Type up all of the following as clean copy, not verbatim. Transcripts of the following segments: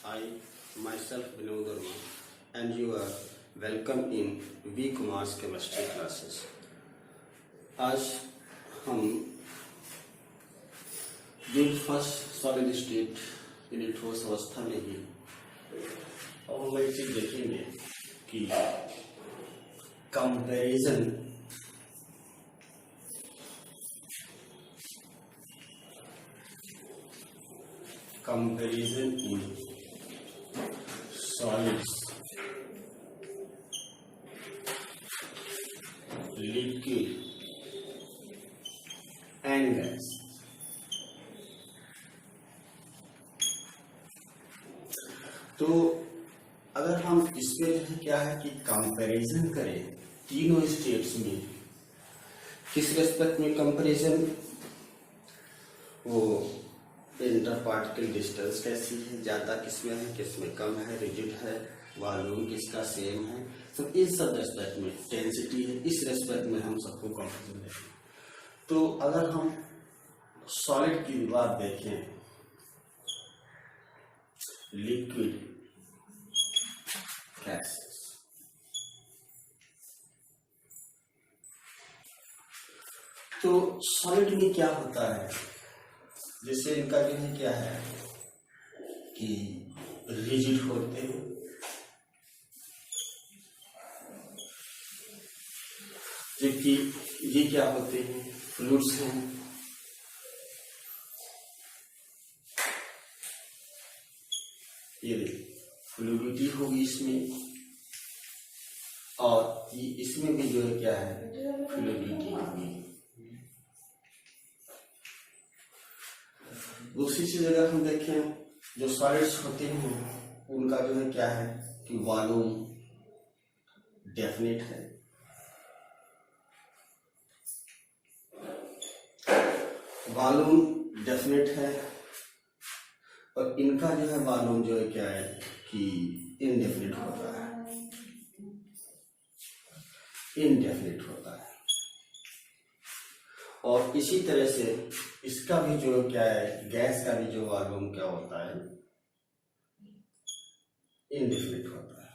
I myself Vinod Verma and you are welcome in V Kumar's chemistry classes. आज हम unit first solid state unit ठोस अवस्था में ही अब हम एक चीज देखेंगे कि comparison in solids, liquid and gas. तो अगर हम इसमें क्या है कि कंपैरिजन करें तीनों स्टेट्स में, किस रेस्पेक्ट में कंपैरिजन, वो इंटर पार्टिकल डिस्टेंस कैसी है, ज्यादा किसमें है, किसमें कम है, रिजिड है, वॉल्यूम किसका सेम है, तो इस सब रेस्पेक्ट में डेंसिटी है, इस रेस्पेक्ट में हम सबको कंपैरिजन देखें। तो अगर हम सॉलिड की बात देखें, लिक्विड गैसेस, तो सॉलिड में क्या होता है, जैसे इनका जो है क्या है कि रिजिड होते हैं, जबकि ये क्या होते हैं, फ्लूइड्स हैं। ये फ्लूइडिटी होगी इसमें, और ये इसमें भी जो है क्या है, फ्लूइडिटी होगी। दूसरी चीज अगर हम देखें, जो सॉलिड्स होते हैं उनका जो है क्या है कि वॉल्यूम डेफिनेट है, वॉल्यूम डेफिनेट है, और इनका जो है वॉल्यूम जो है क्या है कि इनडेफिनेट होता है, इनडेफिनेट होता है। और इसी तरह से इसका भी जो क्या है, गैस का भी जो वॉल्यूम क्या होता है, इनडेफिनिट होता है।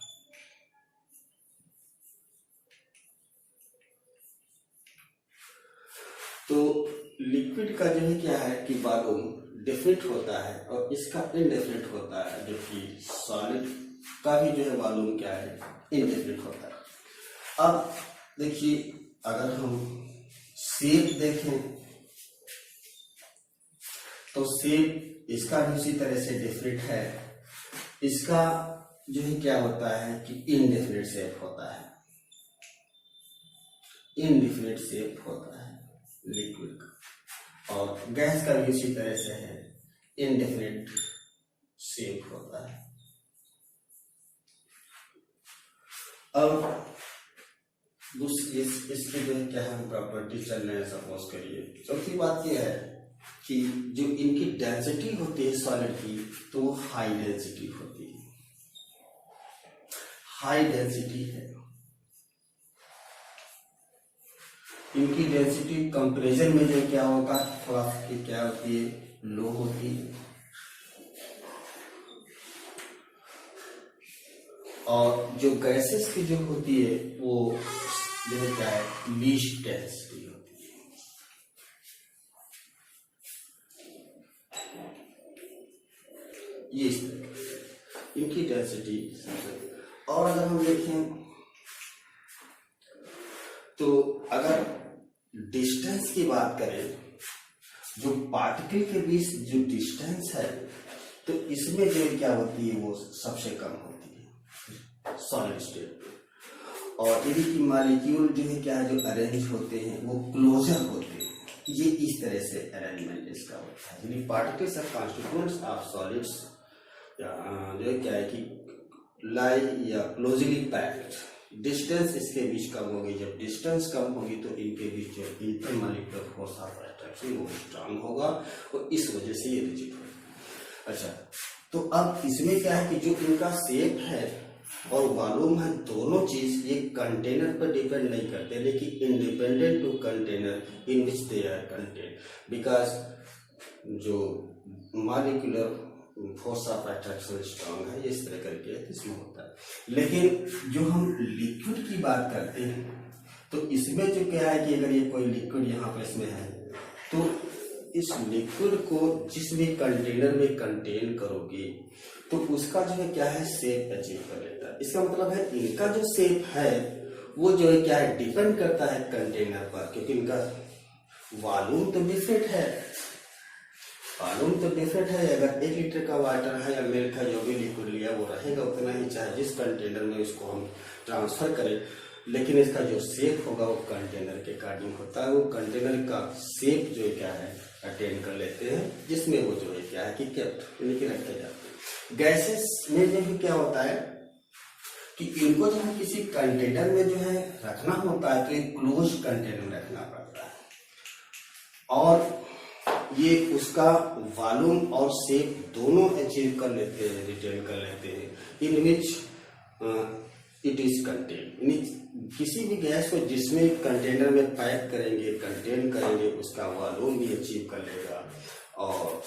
तो लिक्विड का जो है क्या है कि वॉल्यूम डेफिनिट होता है और इसका इनडेफिनिट होता है, जबकि सॉलिड का भी जो है वॉल्यूम क्या है, इनडेफिनिट होता है। अब देखिए, अगर हम शेप देखें तो शेप इसका भी उसी तरह से डिफरेंट है, इसका जो है क्या होता है कि इनडेफिनिट शेप होता है, इनडेफिनिट शेप होता है लिक्विड का, और गैस का भी उसी तरह से है, इनडेफिनिट शेप होता है। अब दूसरी इसके जो है क्या है प्रॉपर्टी चल रहे हैं, सपोज करिए। चौथी बात यह है कि जो इनकी डेंसिटी होती है सॉलिड की, तो वो हाई डेंसिटी होती है, हाई डेंसिटी है। इनकी डेंसिटी कंपैरिजन में जो क्या होगा, थोड़ा क्या होती है, लो होती है, और जो गैसेस की जो होती है वो जो है क्या है, लीस्ट डेंसिटी होती है। ये इनकी डेंसिटी। और अगर हम देखें तो अगर डिस्टेंस की बात करें, जो पार्टिकल के बीच जो डिस्टेंस है, तो इसमें जो क्या होती है वो सबसे कम होती है सॉलिड स्टेट में। और यदि कि मॉलिक्यूल जो है क्या है, जो अरेंज होते हैं वो क्लोजर होते हैं, ये इस तरह से अरेंजमेंट इसका होता है। यानी particles are constituents of solids जो है क्या है कि लाई या क्लोजली पैक्ड, डिस्टेंस इसके बीच कम होगी, जब डिस्टेंस कम होगी तो इनके बीच जो इंटरमॉलिक्यूलर फोर्स ऑफ अट्रैक्शन वो स्ट्रांग होगा, और इस वजह से ये रिजिड होगा। अच्छा, तो अब इसमें क्या है कि जो इनका शेप है और वॉल्यूम है, दोनों चीज ये कंटेनर पर डिपेंड नहीं करते, लेकिन independent to container in which they are contain, because जो molecular force of attraction strong है, इस तरह करके इसमें होता है। लेकिन जो हम लिक्विड की बात करते हैं तो इसमें जो क्या है कि अगर ये कोई लिक्विड यहाँ पर इसमें है तो इस लिक्विड को जिस भी कंटेनर में कंटेन करोगे तो उसका जो है क्या है शेप अचीव कर लेता है। इसका मतलब है इनका जो शेप है वो जो है क्या है डिपेंड करता है कंटेनर पर, क्योंकि इनका वॉल्यूम तो डिफरेंट है। वॉल्यूम तो डिफरेंट है, अगर 1 लीटर का वाटर है या मिल्क है जो भी लिक्विड लिया वो रहेगा उतना ही, चाहे जिस कंटेनर में उसको हम ट्रांसफर करें, लेकिन इसका जो शेप होगा वो कंटेनर के अकॉर्डिंग होता है। वो कंटेनर का शेप जो है क्या है अटेन कर लेते हैं, जिसमें वो जो है क्या है कि केप्ट यानी कि रखे जाते हैं। गैसेस में जो है क्या होता है कि इनको जो है किसी कंटेनर में जो है रखना होता है तो एक क्लोज कंटेनर में रखना पड़ता है, और ये उसका वॉल्यूम और शेप दोनों अचीव कर लेते हैं, रिटेन कर लेते हैं, इन विच इट इज कंटेन। किसी भी गैस को जिसमें कंटेनर में पैक करेंगे, कंटेन करेंगे, उसका वॉल्यूम भी अचीव कर लेगा और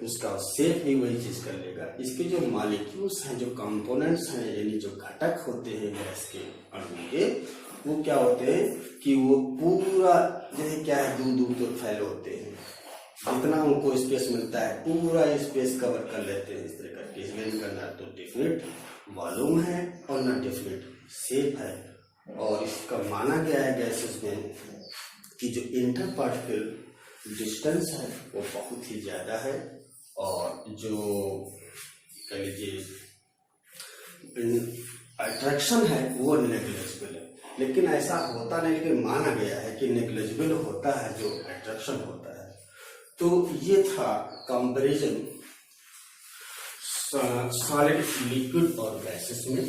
उसका शेप भी वही चीज कर लेगा। इसके जो मॉलिक्यूल्स हैं, जो कंपोनेंट्स हैं, यानी जो घटक होते हैं गैस के अणु के, वो क्या होते हैं कि वो पूरा जो है क्या है दूर दूर तक फैले होते हैं। जितना उनको स्पेस मिलता है पूरा स्पेस कवर कर लेते हैं इस तरह करके। इसलिए इनका ना तो डेफिनेट वॉल्यूम है और ना डेफिनेट शेप है। और इसका माना गया है गैसेस में कि जो इंटर पार्टिकल डिस्टेंस है वो बहुत ही ज्यादा है, और जो कह लीजिए अट्रैक्शन है वो नेग्लिजिबल है। लेकिन ऐसा होता नहीं, लेकिन माना गया है कि नेग्लिजिबल होता है जो अट्रैक्शन होता है। तो ये था कंपैरिजन सॉलिड, लिक्विड और गैसेस में।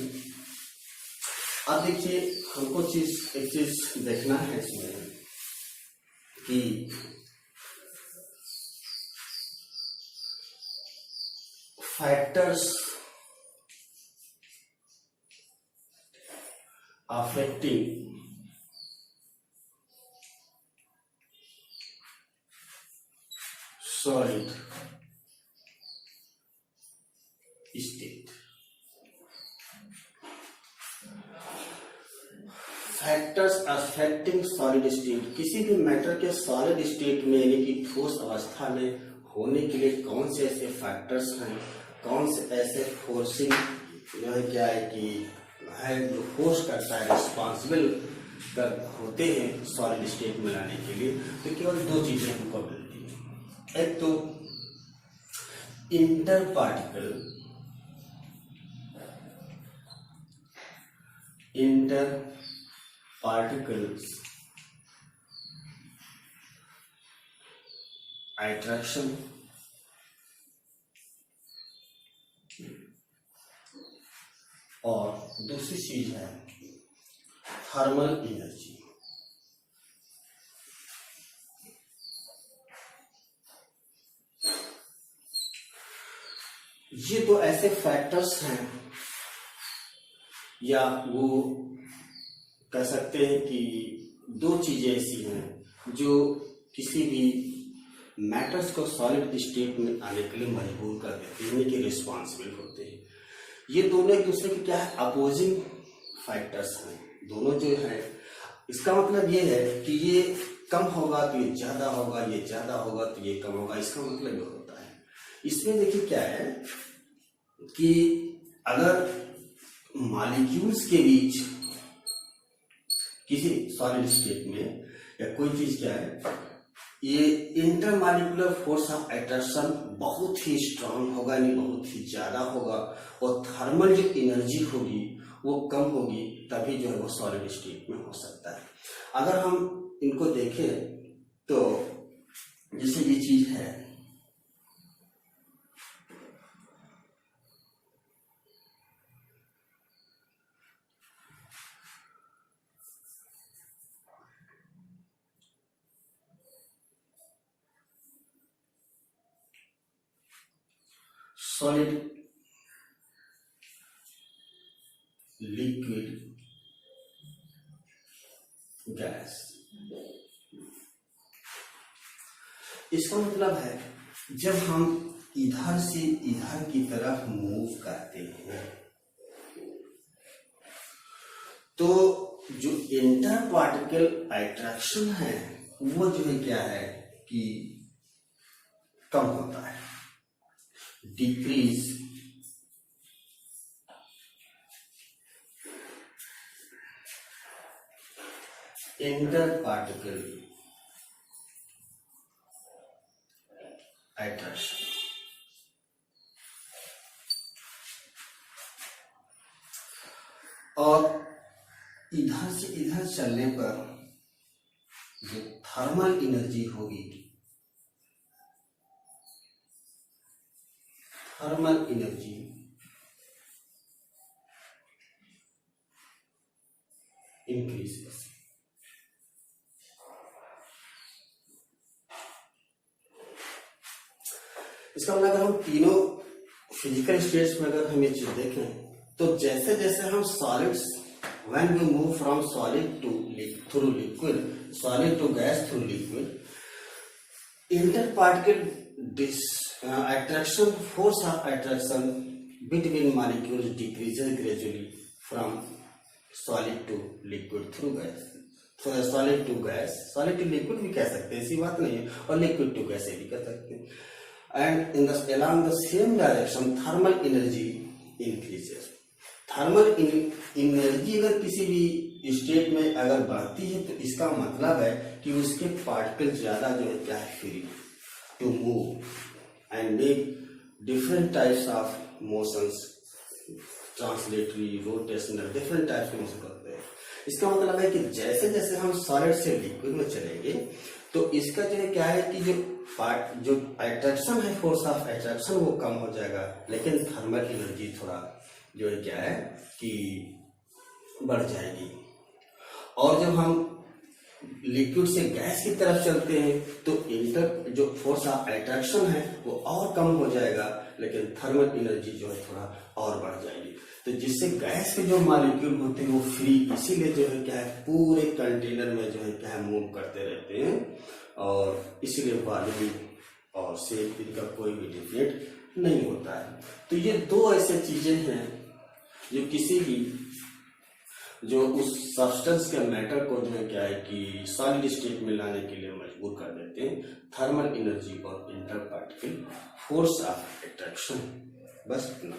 अब देखिए हमको एक चीज देखना है इसमें कि factors affecting solid state. Factors affecting solid state, किसी भी मैटर के सॉलिड स्टेट में यानी कि ठोस अवस्था में होने के लिए कौन से ऐसे फैक्टर्स हैं, कौन से ऐसे फोर्सिंग जो है क्या है कि है जो फोर्स करता है, रिस्पॉन्सिबल होते हैं सॉलिड स्टेट में लाने के लिए। तो केवल 2 चीजें हमको मिलती है। एक तो इंटर पार्टिकल्स अट्रैक्शन, और दूसरी चीज है थर्मल एनर्जी। ये तो ऐसे फैक्टर्स हैं, या वो कह सकते हैं कि 2 चीजें ऐसी हैं जो किसी भी मैटर्स को सॉलिड स्टेट में आने के लिए मजबूर कर देते हैं, यानी कि रिस्पॉन्सिबल होते हैं। ये दोनों एक दूसरे के क्या है अपोजिंग फैक्टर्स हैं। दोनों जो है, इसका मतलब ये है कि ये कम होगा तो ये ज्यादा होगा, ये ज्यादा होगा तो ये कम होगा, इसका मतलब ये होता है। इसमें देखिए क्या है कि अगर मॉलिक्यूल्स के बीच किसी सॉलिड स्टेट में या कोई चीज क्या है, ये इंटरमॉलिक्यूलर फोर्स ऑफ अट्रैक्शन बहुत ही स्ट्रांग होगा, यानी बहुत ही ज्यादा होगा, और थर्मल जो एनर्जी होगी वो कम होगी, तभी जो है वो सॉलिड स्टेट में हो सकता है। अगर हम इनको देखें तो जैसे ये चीज है, सॉलिड, लिक्विड, गैस। इसका मतलब है जब हम इधर से इधर की तरफ मूव करते हैं। तो जो इंटर पार्टिकल अट्रैक्शन है वो जो है क्या है कि कम होता है, डिक्रीज इंटर पार्टिकल अट्रैक्शन। और इधर से इधर चलने पर जो थर्मल एनर्जी होगी, थर्मल एनर्जी इंक्रीजेस। इसका मतलब अगर हम तीनों फिजिकल स्टेट्स में अगर हम ये चीज देखें तो जैसे जैसे हम solids when we move from solid to through liquid, solid to gas through liquid, interparticle attraction, force of attraction between molecules decreases gradually from solid to liquid through gas. So solid to gas, solid to liquid भी कह सकते हैं, ऐसी बात नहीं है, और liquid to gas भी कह सकते हैं. And in the along the same direction, thermal energy increases. Thermal energy अगर किसी भी स्टेट में अगर बढ़ती है तो इसका मतलब है कि उसके पार्टिकल ज्यादा जो है क्या है, free to move and make different types of motions, translatory, rotational, different types के मोशन करते हैं. इसका मतलब है कि जैसे जैसे हम सॉलिड से लिक्विड में चलेंगे तो इसका जो है क्या है कि जो अट्रैक्शन है, फोर्स ऑफ अट्रैक्शन वो कम हो जाएगा, लेकिन थर्मल एनर्जी थोड़ा जो है क्या है कि बढ़ जाएगी. और जब हम लिक्विड से गैस की तरफ चलते हैं तो जो फोर्स ऑफ अट्रैक्शन है वो और कम हो जाएगा, लेकिन थर्मल एनर्जी जो है थोड़ा और बढ़ जाएगी. तो जिससे गैस के जो मॉलिक्यूल होते हैं वो फ्री, इसीलिए जो है क्या है पूरे कंटेनर में जो है क्या है मूव करते रहते हैं, और इसीलिए वॉल्यूम और शेप इनका कोई भी डिफरेंट नहीं होता है. तो ये दो ऐसे चीजें हैं जो किसी भी जो उस सब्सटेंस के मैटर को जो है क्या है कि सॉलिड स्टेट में लाने के लिए मजबूर कर देते हैं, थर्मल एनर्जी और inter particle force of attraction. बस इतना.